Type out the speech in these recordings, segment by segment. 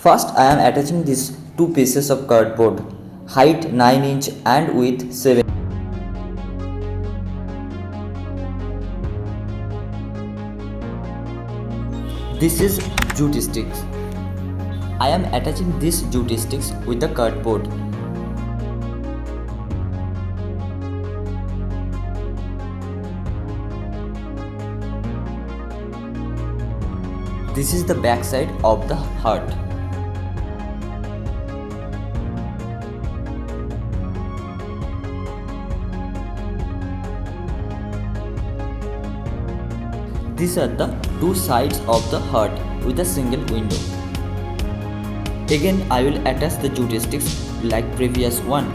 First, I am attaching these two pieces of cardboard, height 9 inch and width 7. This is jute sticks. I am attaching these jute sticks with the cardboard. This is the back side of the heart. These are the two sides of the heart with a single window. Again, I will attach the jute sticks like previous one.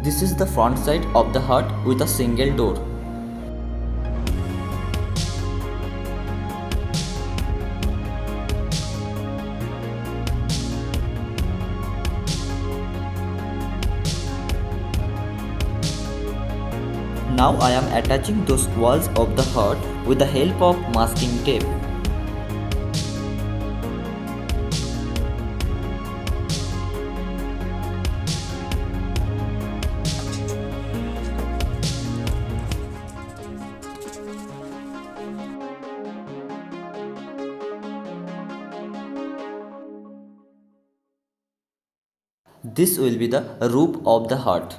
This is the front side of the hut with a single door. Now I am attaching those walls of the hut with the help of masking tape. This will be the roof of the hut.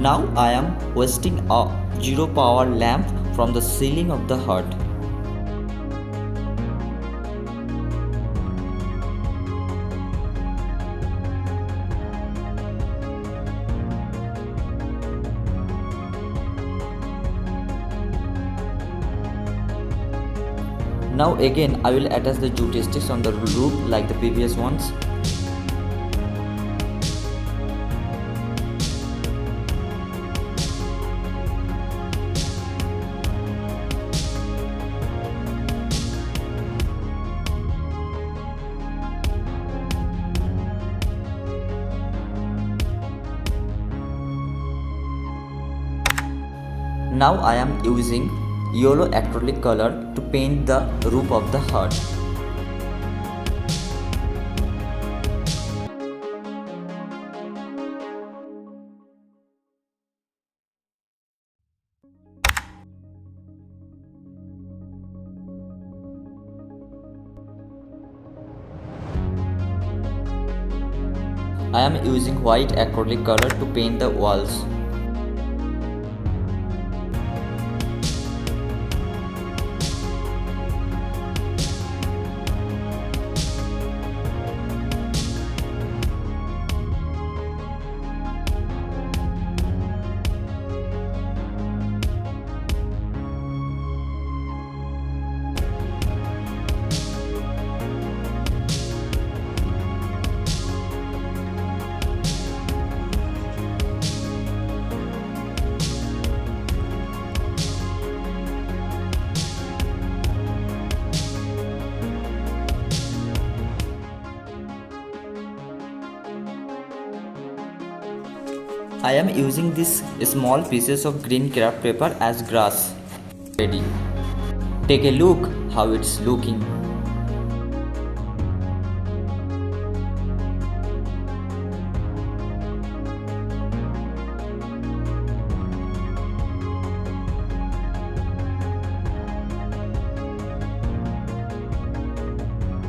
Now I am hoisting a zero power lamp from the ceiling of the hut. Now again I will attach the jute sticks on the roof like the previous ones. Now I am using yellow acrylic color to paint the roof of the hut. I am using white acrylic color to paint the walls. I am using these small pieces of green craft paper as grass. Ready. Take a look how it's looking.